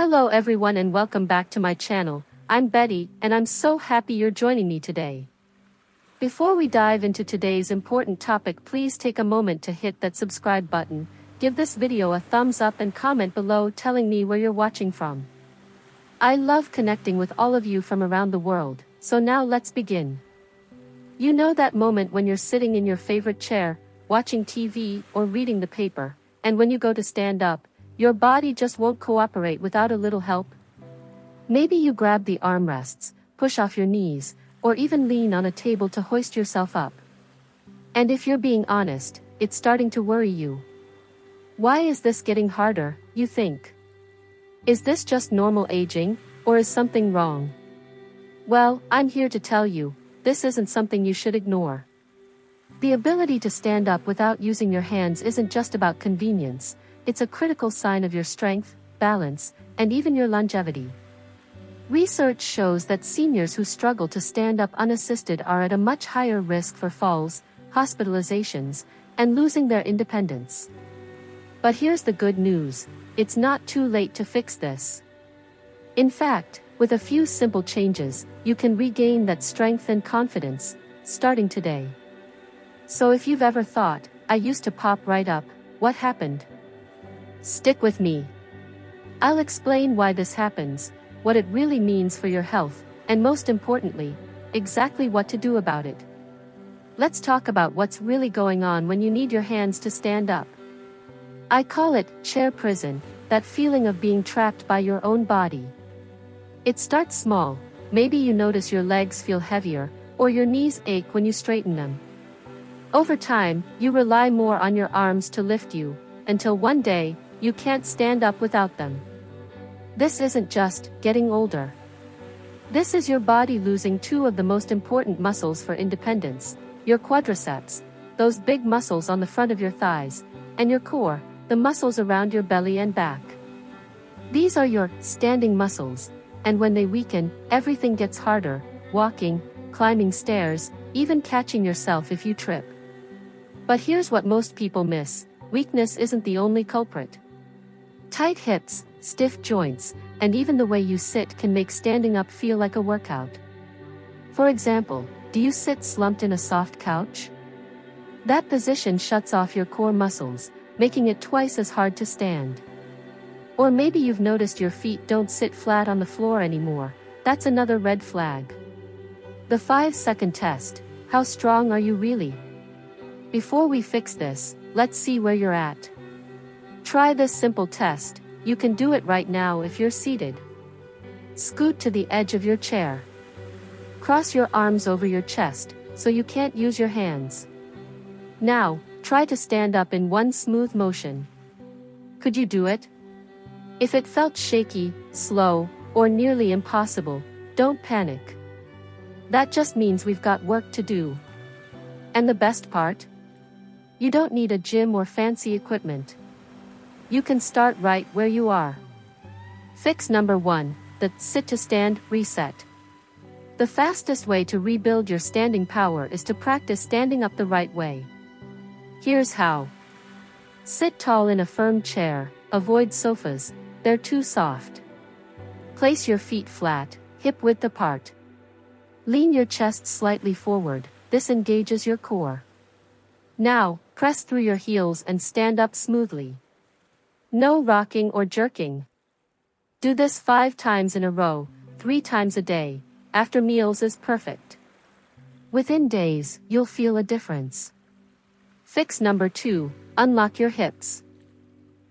Hello everyone and welcome back to my channel. I'm Betty and I'm so happy you're joining me today. Before we dive into today's important topic, please take a moment to hit that subscribe button, give this video a thumbs up and comment below telling me where you're watching from. I love connecting with all of you from around the world, so now let's begin. You know that moment when you're sitting in your favorite chair, watching TV or reading the paper, and when you go to stand up, your body just won't cooperate without a little help? Maybe you grab the armrests, push off your knees, or even lean on a table to hoist yourself up. And if you're being honest, it's starting to worry you. Why is this getting harder, you think? Is this just normal aging, or is something wrong? Well, I'm here to tell you, this isn't something you should ignore. The ability to stand up without using your hands isn't just about convenience, it's a critical sign of your strength, balance, and even your longevity. Research shows that seniors who struggle to stand up unassisted are at a much higher risk for falls, hospitalizations, and losing their independence. But here's the good news, it's not too late to fix this. In fact, with a few simple changes, you can regain that strength and confidence, starting today. So if you've ever thought, I used to pop right up, what happened? Stick with me. I'll explain why this happens, what it really means for your health, and most importantly, exactly what to do about it. Let's talk about what's really going on when you need your hands to stand up. I call it chair prison, that feeling of being trapped by your own body. It starts small, maybe you notice your legs feel heavier, or your knees ache when you straighten them. Over time, you rely more on your arms to lift you, until one day, you can't stand up without them. This isn't just getting older. This is your body losing two of the most important muscles for independence, your quadriceps, those big muscles on the front of your thighs, and your core, the muscles around your belly and back. These are your standing muscles, and when they weaken, everything gets harder, walking, climbing stairs, even catching yourself if you trip. But here's what most people miss, weakness isn't the only culprit. Tight hips, stiff joints, and even the way you sit can make standing up feel like a workout. For example, do you sit slumped in a soft couch? That position shuts off your core muscles, making it twice as hard to stand. Or maybe you've noticed your feet don't sit flat on the floor anymore, that's another red flag. The 5-second test, how strong are you really? Before we fix this, let's see where you're at. Try this simple test, you can do it right now if you're seated. Scoot to the edge of your chair. Cross your arms over your chest, so you can't use your hands. Now, try to stand up in one smooth motion. Could you do it? If it felt shaky, slow, or nearly impossible, don't panic. That just means we've got work to do. And the best part? You don't need a gym or fancy equipment. You can start right where you are. Fix number 1, the sit to stand reset. The fastest way to rebuild your standing power is to practice standing up the right way. Here's how. Sit tall in a firm chair, avoid sofas, they're too soft. Place your feet flat, hip width apart. Lean your chest slightly forward, this engages your core. Now, press through your heels and stand up smoothly. No rocking or jerking. Do this 5 times in a row, 3 times a day, after meals is perfect. Within days, you'll feel a difference. Fix number 2, unlock your hips.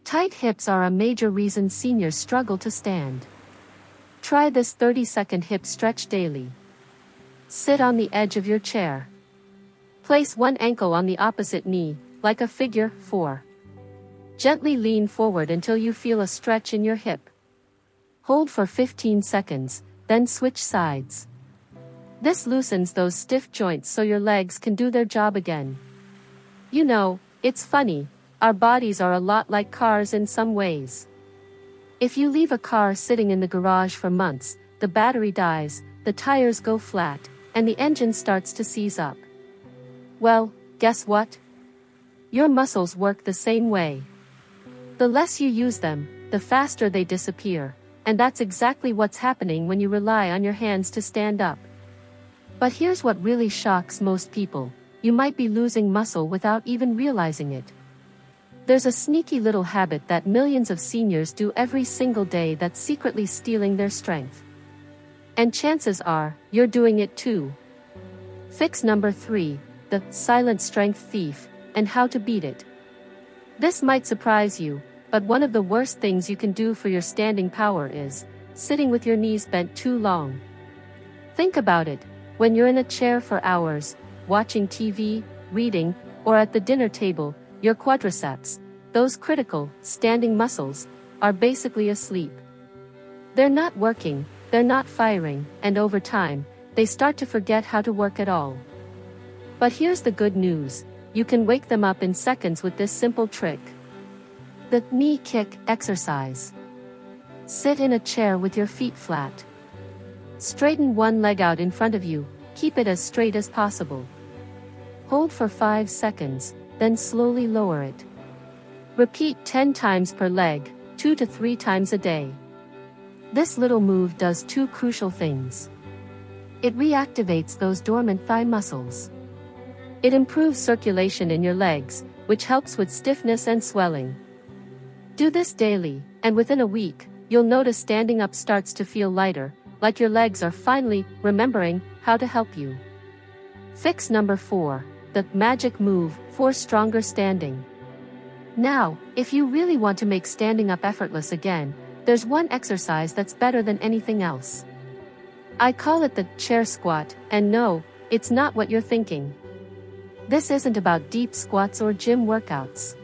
Tight hips are a major reason seniors struggle to stand. Try this 30-second hip stretch daily. Sit on the edge of your chair. Place one ankle on the opposite knee, like a figure 4. Gently lean forward until you feel a stretch in your hip. Hold for 15 seconds, then switch sides. This loosens those stiff joints so your legs can do their job again. You know, it's funny, our bodies are a lot like cars in some ways. If you leave a car sitting in the garage for months, the battery dies, the tires go flat, and the engine starts to seize up. Well, guess what? Your muscles work the same way. The less you use them, the faster they disappear, and that's exactly what's happening when you rely on your hands to stand up. But here's what really shocks most people. You might be losing muscle without even realizing it. There's a sneaky little habit that millions of seniors do every single day that's secretly stealing their strength. And chances are, you're doing it too. Fix number 3, the silent strength thief, and how to beat it. This might surprise you, but one of the worst things you can do for your standing power is sitting with your knees bent too long. Think about it. When you're in a chair for hours, watching TV, reading, or at the dinner table, your quadriceps, those critical, standing muscles, are basically asleep. They're not working, they're not firing, and over time, they start to forget how to work at all. But here's the good news. You can wake them up in seconds with this simple trick. The knee kick exercise. Sit in a chair with your feet flat. Straighten one leg out in front of you, keep it as straight as possible. Hold for 5 seconds, then slowly lower it. Repeat 10 times per leg, 2 to 3 times a day. This little move does 2 crucial things. It reactivates those dormant thigh muscles. It improves circulation in your legs, which helps with stiffness and swelling. Do this daily, and within a week, you'll notice standing up starts to feel lighter, like your legs are finally remembering how to help you. Fix number 4, the magic move for stronger standing. Now, if you really want to make standing up effortless again, there's one exercise that's better than anything else. I call it the chair squat, and no, it's not what you're thinking. This isn't about deep squats or gym workouts.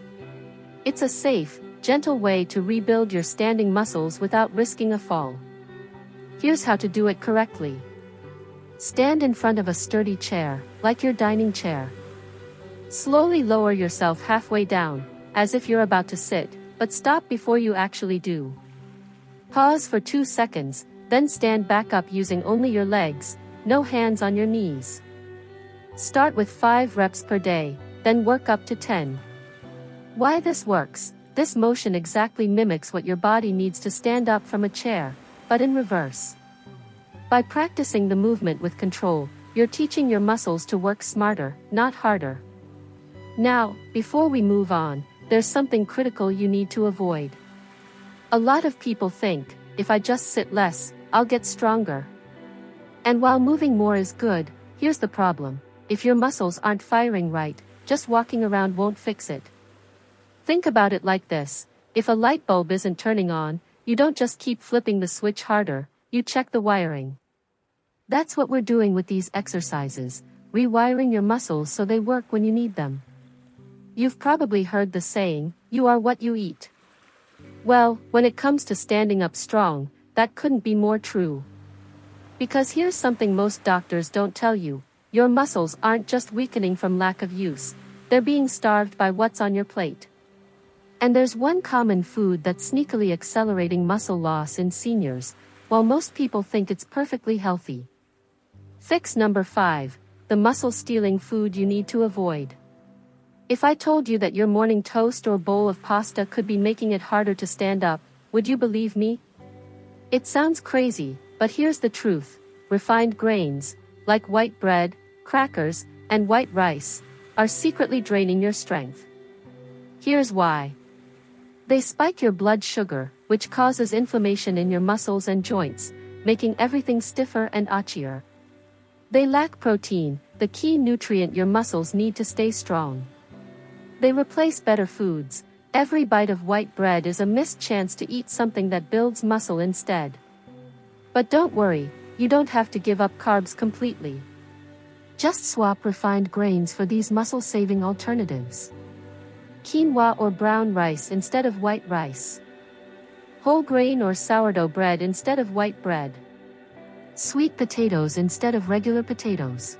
It's a safe, gentle way to rebuild your standing muscles without risking a fall. Here's how to do it correctly. Stand in front of a sturdy chair, like your dining chair. Slowly lower yourself halfway down, as if you're about to sit, but stop before you actually do. Pause for 2 seconds, then stand back up using only your legs, no hands on your knees. Start with 5 reps per day, then work up to 10. Why this works? This motion exactly mimics what your body needs to stand up from a chair, but in reverse. By practicing the movement with control, you're teaching your muscles to work smarter, not harder. Now, before we move on, there's something critical you need to avoid. A lot of people think, if I just sit less, I'll get stronger. And while moving more is good, here's the problem. If your muscles aren't firing right, just walking around won't fix it. Think about it like this. If a light bulb isn't turning on, you don't just keep flipping the switch harder, you check the wiring. That's what we're doing with these exercises, rewiring your muscles so they work when you need them. You've probably heard the saying, you are what you eat. Well, when it comes to standing up strong, that couldn't be more true. Because here's something most doctors don't tell you. Your muscles aren't just weakening from lack of use, they're being starved by what's on your plate. And there's one common food that's sneakily accelerating muscle loss in seniors, while most people think it's perfectly healthy. Fix number 5, the muscle-stealing food you need to avoid. If I told you that your morning toast or bowl of pasta could be making it harder to stand up, would you believe me? It sounds crazy, but here's the truth. Refined grains, like white bread, crackers, and white rice, are secretly draining your strength. Here's why. They spike your blood sugar, which causes inflammation in your muscles and joints, making everything stiffer and itchier. They lack protein, the key nutrient your muscles need to stay strong. They replace better foods. Every bite of white bread is a missed chance to eat something that builds muscle instead. But don't worry, you don't have to give up carbs completely. Just swap refined grains for these muscle-saving alternatives. Quinoa or brown rice instead of white rice. Whole grain or sourdough bread instead of white bread. Sweet potatoes instead of regular potatoes.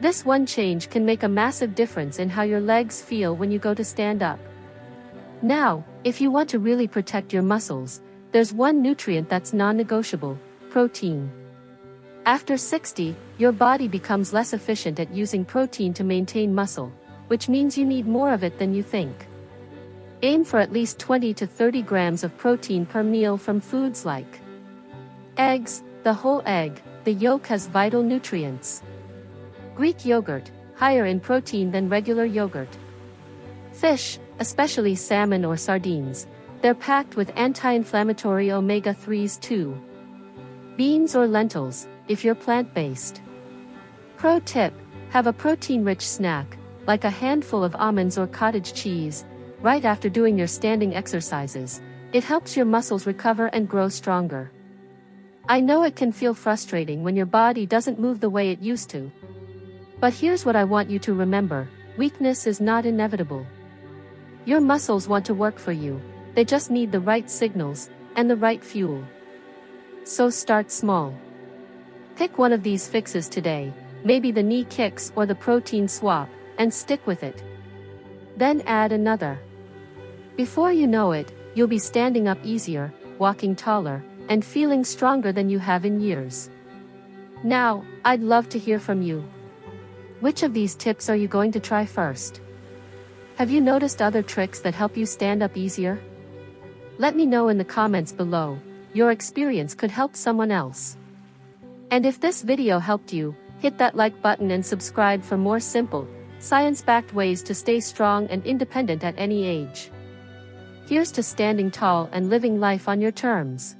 This one change can make a massive difference in how your legs feel when you go to stand up. Now, if you want to really protect your muscles, there's one nutrient that's non-negotiable: protein. After 60, your body becomes less efficient at using protein to maintain muscle, which means you need more of it than you think. Aim for at least 20 to 30 grams of protein per meal from foods like eggs. The whole egg, the yolk has vital nutrients. Greek yogurt, higher in protein than regular yogurt. Fish, especially salmon or sardines, they're packed with anti-inflammatory omega-3s too. Beans or lentils, if you're plant-based. Pro tip, have a protein-rich snack, like a handful of almonds or cottage cheese, right after doing your standing exercises. It helps your muscles recover and grow stronger. I know it can feel frustrating when your body doesn't move the way it used to. But here's what I want you to remember: weakness is not inevitable. Your muscles want to work for you, they just need the right signals, and the right fuel. So start small. Pick one of these fixes today, maybe the knee kicks or the protein swap, and stick with it. Then add another. Before you know it, you'll be standing up easier, walking taller, and feeling stronger than you have in years. Now, I'd love to hear from you. Which of these tips are you going to try first? Have you noticed other tricks that help you stand up easier? Let me know in the comments below. Your experience could help someone else. And if this video helped you, hit that like button and subscribe for more simple, science-backed ways to stay strong and independent at any age. Here's to standing tall and living life on your terms.